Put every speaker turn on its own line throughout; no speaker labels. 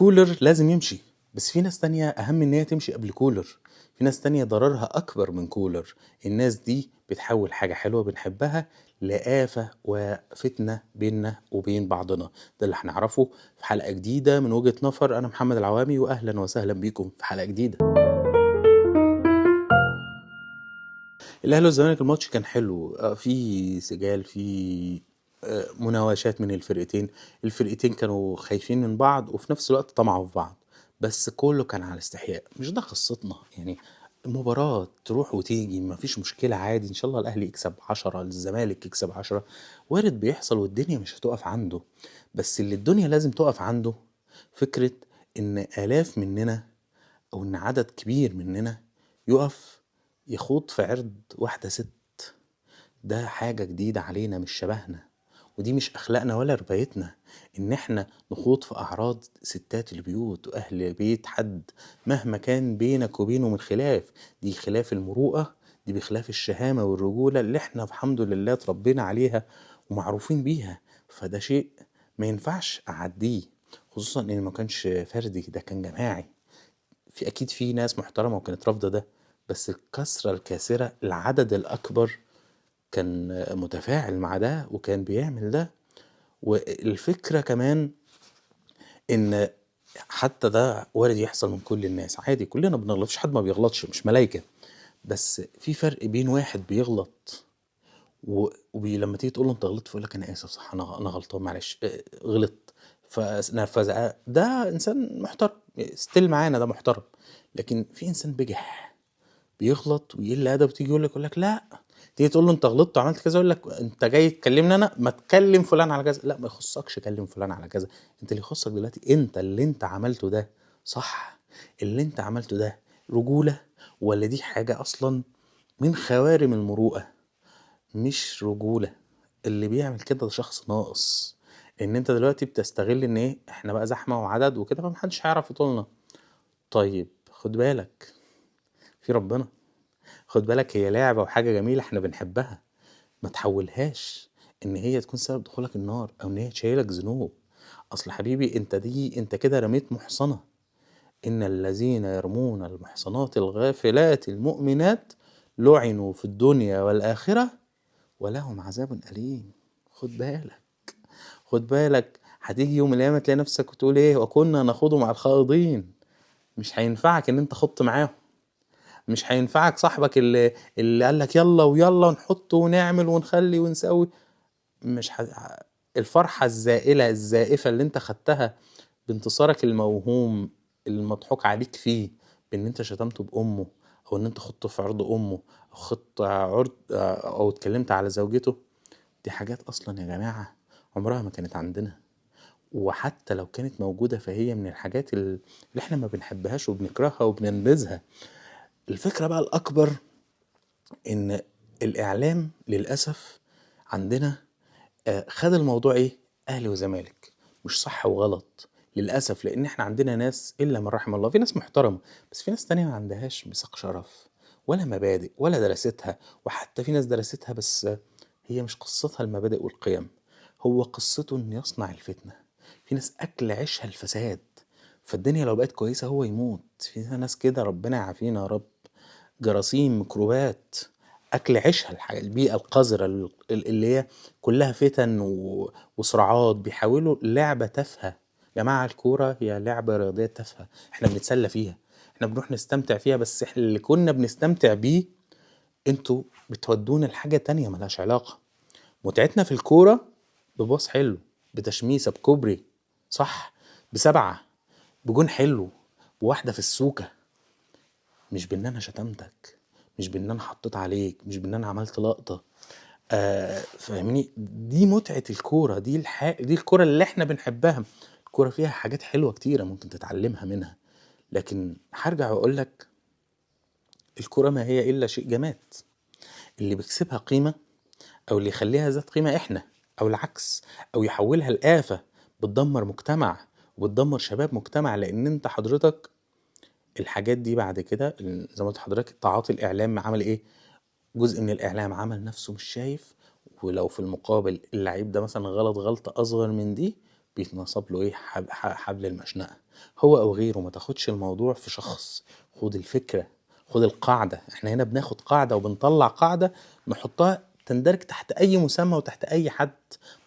كولر لازم يمشي، بس في ناس تانية أهم إن هي تمشي قبل كولر. في ناس تانية ضررها أكبر من كولر. الناس دي بتحول حاجة حلوة بنحبها لآفة وفتنة بيننا وبين بعضنا. ده اللي هنعرفه في حلقة جديدة من وجهة نظر. أنا محمد العوامي، وأهلا وسهلا بيكم في حلقة جديدة. الأهلي والزمالك الماتش كان حلو، في سجال، في مناوشات من الفرقتين كانوا خايفين من بعض وفي نفس الوقت طمعوا في بعض، بس كله كان على استحياء. مش ده قصتنا يعني. المباراة تروح وتيجي مفيش مشكلة، عادي. ان شاء الله الأهلي يكسب 10، الزمالك يكسب 10، وارد بيحصل، والدنيا مش هتقف عنده. بس اللي الدنيا لازم تقف عنده فكرة ان آلاف مننا او ان عدد كبير مننا يقف يخوض في عرض واحدة ست. ده حاجة جديدة علينا، مش شبهنا، ودي مش اخلاقنا ولا ربايتنا ان احنا نخوض في اعراض ستات البيوت واهل بيت حد مهما كان بينك وبينه من خلاف. دي خلاف المروءة، دي بخلاف الشهامة والرجولة اللي احنا الحمد لله اتربينا عليها ومعروفين بيها. فده شيء ما ينفعش اعديه، خصوصا ان ما كانش فردي، ده كان جماعي. في اكيد في ناس محترمة وكانت رافضة ده، بس الكثرة الكاسرة، العدد الاكبر كان متفاعل مع ده وكان بيعمل ده. والفكرة كمان ان حتى ده وارد يحصل من كل الناس، عادي، كلنا بنغلط، مفيش حد ما بيغلطش، مش ملايكة. بس في فرق بين واحد بيغلط لما تيجي تقول له انت غلطت فيقول لك انا اسف، صح، انا غلطان، معلش، غلط، فنرفز. ده انسان محترم ستيل معانا، ده محترم. لكن في انسان بجح بيغلط ويقل ادب، وتيجي يقول لك لا، تيجي تقول له انت غلطت وعملت كذا يقول لك انت جاي تكلمني انا، ما تكلم فلان على كذا. لا، ما يخصكش كلم فلان على كذا. انت اللي يخصك دلوقتي انت اللي انت عملته ده صح؟ اللي انت عملته ده رجولة، ولا دي حاجة اصلا من خوارم المروءة؟ مش رجولة. اللي بيعمل كده ده شخص ناقص. ان انت دلوقتي بتستغل ان ايه، احنا بقى زحمة وعدد وكده فمحدش هيعرف يطولنا. طيب خد بالك في ربنا، خد بالك هي لعبة وحاجة جميلة احنا بنحبها، ما تحولهاش ان هي تكون سبب دخولك النار او ان هي تشيلك ذنوب. اصل حبيبي انت كده رميت محصنة. ان الذين يرمون المحصنات الغافلات المؤمنات لعنوا في الدنيا والآخرة ولهم عذاب أليم. خد بالك، خد بالك، هتيجي يوم القيامة تلاقي نفسك وتقول ايه، وكنا نخوض مع الخائضين. مش هينفعك ان انت خضت معاهم، مش هينفعك صاحبك اللي قالك يلا ويلا نحط ونعمل ونخلي ونسوي. مش الفرحة الزائلة الزائفة اللي انت خدتها بانتصارك الموهوم المضحوك عليك فيه، بان انت شتمته بأمه، او ان انت خدته في عرض امه، او خدت عرض، او اتكلمت على زوجته. دي حاجات اصلا يا جماعة عمرها ما كانت عندنا، وحتى لو كانت موجودة فهي من الحاجات اللي احنا ما بنحبهاش وبنكرهها وبننبذها. الفكرة بقى الأكبر إن الإعلام للأسف عندنا خد الموضوع إيه، أهلي وزمالك، مش صح وغلط للأسف. لأن إحنا عندنا ناس إلا من رحم الله، في ناس محترمة، بس في ناس تانية ما عندهاش ميثاق شرف ولا مبادئ ولا درستها. وحتى في ناس درستها بس هي مش قصتها المبادئ والقيم، هو قصته إن يصنع الفتنة. في ناس أكل عيشها الفساد، فالدنيا لو بقت كويسة هو يموت. في ناس كده ربنا يعافينا يا رب، جراثيم، ميكروبات، اكل عيشها البيئه القذره اللي هي كلها فتن وصراعات. بيحاولوا لعبه تافهه. يا جماعه الكوره هي لعبه رياضيه تافهه، احنا بنتسلى فيها، احنا بنروح نستمتع فيها، بس احنا اللي كنا بنستمتع بيه انتوا بتودونا لحاجه تانية ملهاش علاقه. متعتنا في الكوره بباص حلو، بتشميسه، بكوبري، صح، بسبعه، بجون حلو، بواحده في السوكه، مش بان انا شتمتك، مش بان انا حطيت عليك، مش بان انا عملت لقطة. فاهمني؟ دي متعة الكورة، دي الكورة اللي احنا بنحبها. الكورة فيها حاجات حلوة كتيرة ممكن تتعلمها منها. لكن هرجع واقولك الكورة ما هي الا شيء جماد. اللي بيكسبها قيمة او اللي يخليها ذات قيمة احنا، او العكس، او يحولها لآفة بتدمر مجتمع وبتدمر شباب مجتمع. لان انت حضرتك الحاجات دي بعد كده زي ما قلت حضرتك، تعاطي الاعلام عمل ايه؟ جزء من الاعلام عمل نفسه مش شايف، ولو في المقابل اللعيب ده مثلا غلط غلطة اصغر من دي بيتنصب له ايه حبل المشنقة. هو او غيره، ما تاخدش الموضوع في شخص، خد الفكرة، خد القاعدة. احنا هنا بناخد قاعدة وبنطلع قاعدة نحطها تندرج تحت اي مسمى وتحت اي حد.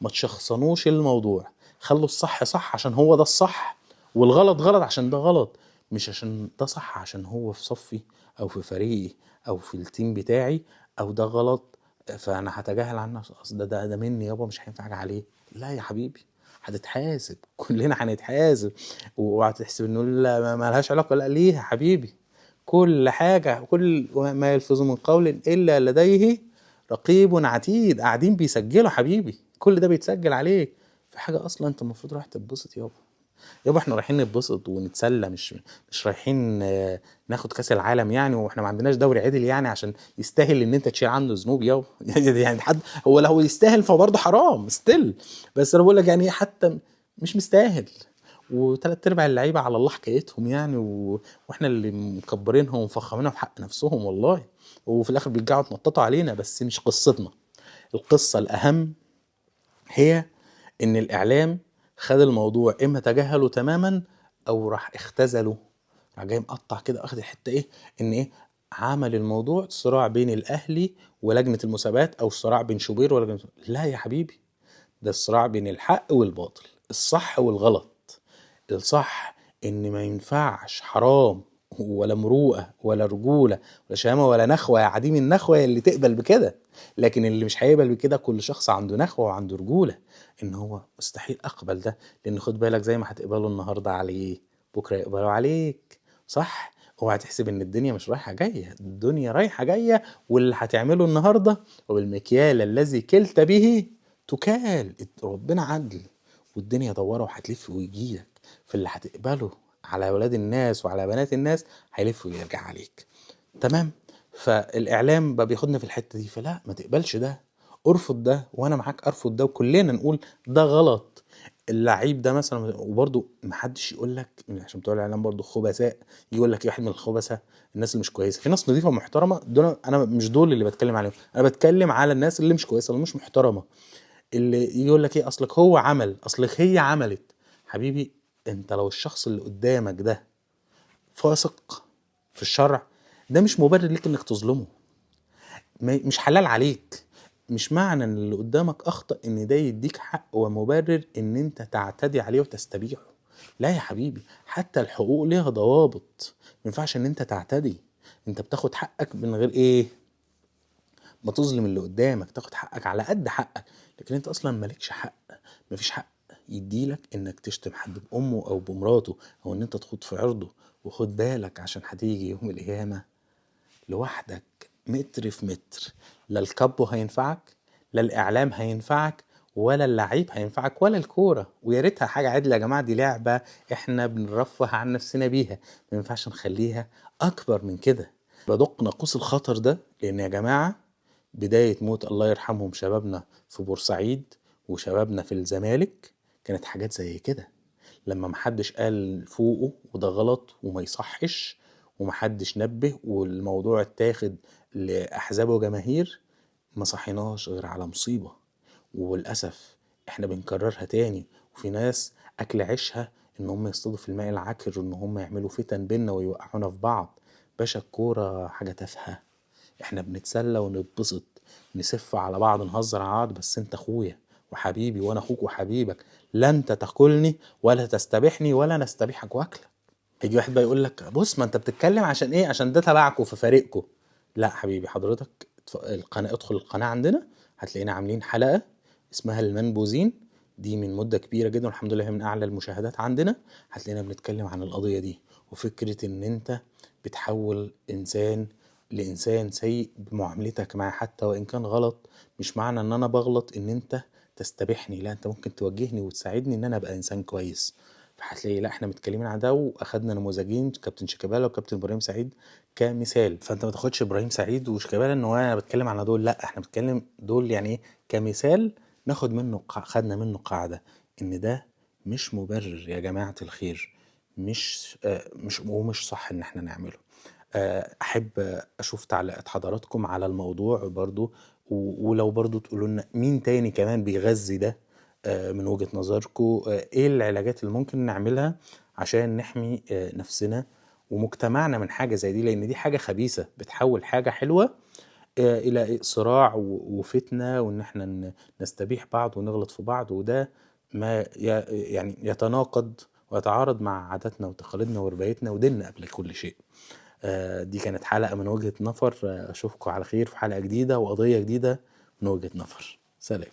ما تشخصنوش الموضوع، خلوا الصح صح عشان هو ده الصح، والغلط غلط عشان ده غلط، مش عشان ده صح عشان هو في صفي او في فريقي او في التيم بتاعي، او ده غلط فانا هتجاهل عنه. اصل ده مني يابا، مش هينفع حاجه عليه. لا يا حبيبي، هتتحاسب، كلنا هنتحاسب. وهتحسب انه لا ما لهاش علاقه، لا ليها يا حبيبي. كل حاجه، كل ما يلفظ من قول الا لديه رقيب عتيد، قاعدين بيسجلوا حبيبي، كل ده بيتسجل عليك. في حاجه اصلا انت المفروض رايح تتبسط يابا. يابا احنا رايحين نتبسط ونتسلى، مش رايحين ناخد كاس العالم يعني، واحنا ما عندناش دوري عدل يعني عشان يستاهل ان انت تشيل عنه ذنوب يابا. يعني حد هو لو يستاهل فهو برضه حرام ستيل، بس انا بقول لك يعني حتى مش مستاهل. وثلاث ارباع اللعيبه على الله حكايتهم يعني واحنا اللي مكبرينهم ومفخمينها في حق نفسهم والله، وفي الاخر بيرجعوا يتنططوا علينا. بس مش قصتنا. القصه الاهم هي ان الاعلام خد الموضوع اما تجاهله تماما او راح اختزله، راح جاي مقطع كده اخد الحته ايه، ان ايه، عمل الموضوع صراع بين الاهلي ولجنه المسابقات او صراع بين شوبير ولجنه. لا يا حبيبي، ده الصراع بين الحق والباطل، الصح والغلط. الصح ان ما ينفعش، حرام، ولا مروءه ولا رجوله ولا شهامه ولا نخوه يا عديم النخوه اللي تقبل بكده. لكن اللي مش هيقبل بكده كل شخص عنده نخوه وعنده رجوله، ان هو مستحيل اقبل ده. لان خد بالك، زي ما هتقبله النهارده عليه بكره يقبلوا عليك، صح؟ اوعى تحسب ان الدنيا مش رايحه جايه، الدنيا رايحه جايه. واللي هتعمله النهارده وبالمكيال الذي كلت به تكال. ربنا عدل، والدنيا دواره وهتلف ويجيلك. في اللي هتقبله على اولاد الناس وعلى بنات الناس هيلف ويرجع عليك. تمام. فالاعلام بقى بياخدنا في الحته دي، فلا ما تقبلش ده، ارفض ده، وانا معاك ارفض ده، وكلنا نقول ده غلط. اللعيب ده مثلا، وبرضه محدش يقول لك عشان بتوع الاعلام برضه خبثاء، يقول لك واحد من الخبثاء الناس اللي مش كويسه. في ناس نظيفه محترمه، دول انا مش دول اللي بتكلم عليهم، انا بتكلم على الناس اللي مش كويسه اللي مش محترمه. اللي يقول لك ايه، اصلك هو عمل، اصلك هي عملت. حبيبي، انت لو الشخص اللي قدامك ده فاسق في الشرع، ده مش مبرر ليك انك تظلمه، مش حلال عليك. مش معنى ان اللي قدامك اخطأ ان ده يديك حق ومبرر ان انت تعتدي عليه وتستبيحه. لا يا حبيبي، حتى الحقوق ليها ضوابط، ما ينفعش ان انت تعتدي. انت بتاخد حقك من غير ايه، ما تظلم اللي قدامك، تاخد حقك على قد حقك. لكن انت اصلا مالكش حق، مفيش حق يديلك انك تشتم حد بامه او بمراته، او ان انت تخوض في عرضه. وخد بالك عشان هتيجي يوم القيامه لوحدك متر في متر. لا الكابو هينفعك، لا الاعلام هينفعك، ولا اللعيب هينفعك، ولا الكوره. ويا ريتها حاجه عدله يا جماعه، دي لعبه احنا بنرفه عن نفسنا بيها، ما ينفعش نخليها اكبر من كده. بدق ناقوس الخطر ده، لان يا جماعه بدايه موت الله يرحمهم شبابنا في بورسعيد وشبابنا في الزمالك كانت حاجات زي كده، لما محدش قال فوقه وده غلط وما يصحش، ومحدش نبه، والموضوع اتاخد لأحزاب وجماهير، ما صحيناش غير على مصيبة. وللأسف احنا بنكررها تاني، وفي ناس أكل عيشها ان هم يصطادوا في الماء العكر، وان هم يعملوا فتن بينا ويوقعونا في بعض. باشا الكورة حاجة تافهة، احنا بنتسلى ونتبسط، نسف على بعض، نهزر على بعض، بس انت اخويا وحبيبي وانا اخوك وحبيبك، لا انت تاكلني ولا تستبيحني ولا نستبيحك واكلك. يجي واحد بقى يقول لك بص، ما انت بتتكلم عشان ايه، عشان ده تبعكوا في فريقكوا. لا حبيبي حضرتك، القناة، ادخل القناة عندنا هتلاقينا عاملين حلقة اسمها المنبوذين، دي من مدة كبيرة جدا والحمد لله من اعلى المشاهدات عندنا. هتلاقينا بنتكلم عن القضية دي، وفكرة ان انت بتحول انسان لانسان سيء بمعاملتك معاه حتى وان كان غلط. مش معنى ان انا بغلط ان انت تستبيحني، لا انت ممكن توجهني وتساعدني ان انا ابقى انسان كويس. فهتلاقي لا احنا متكلمين عن ده، واخدنا نموذجين كابتن شيكابالا وكابتن ابراهيم سعيد كمثال. فانت ما تاخدش ابراهيم سعيد وشيكابالا ان هو انا بتكلم على دول، لا احنا بنتكلم دول يعني ايه كمثال، ناخد منه خدنا منه قاعدة ان ده مش مبرر يا جماعة الخير، مش صح ان احنا نعمله. احب اشوف تعليقات حضراتكم على الموضوع برضو، ولو برضو تقولوا لنا مين تاني كمان بيغذي ده، من وجهة نظركم ايه العلاجات اللي ممكن نعملها عشان نحمي نفسنا ومجتمعنا من حاجة زي دي، لان دي حاجة خبيثة بتحول حاجة حلوة الى صراع وفتنة، وان احنا نستبيح بعض ونغلط في بعض، وده ما يعني يتناقض ويتعارض مع عاداتنا وتقاليدنا وربايتنا وديننا قبل كل شيء. دي كانت حلقة من وجهة نظر. اشوفكم على خير في حلقة جديدة وقضية جديدة من وجهة نظر. سلام.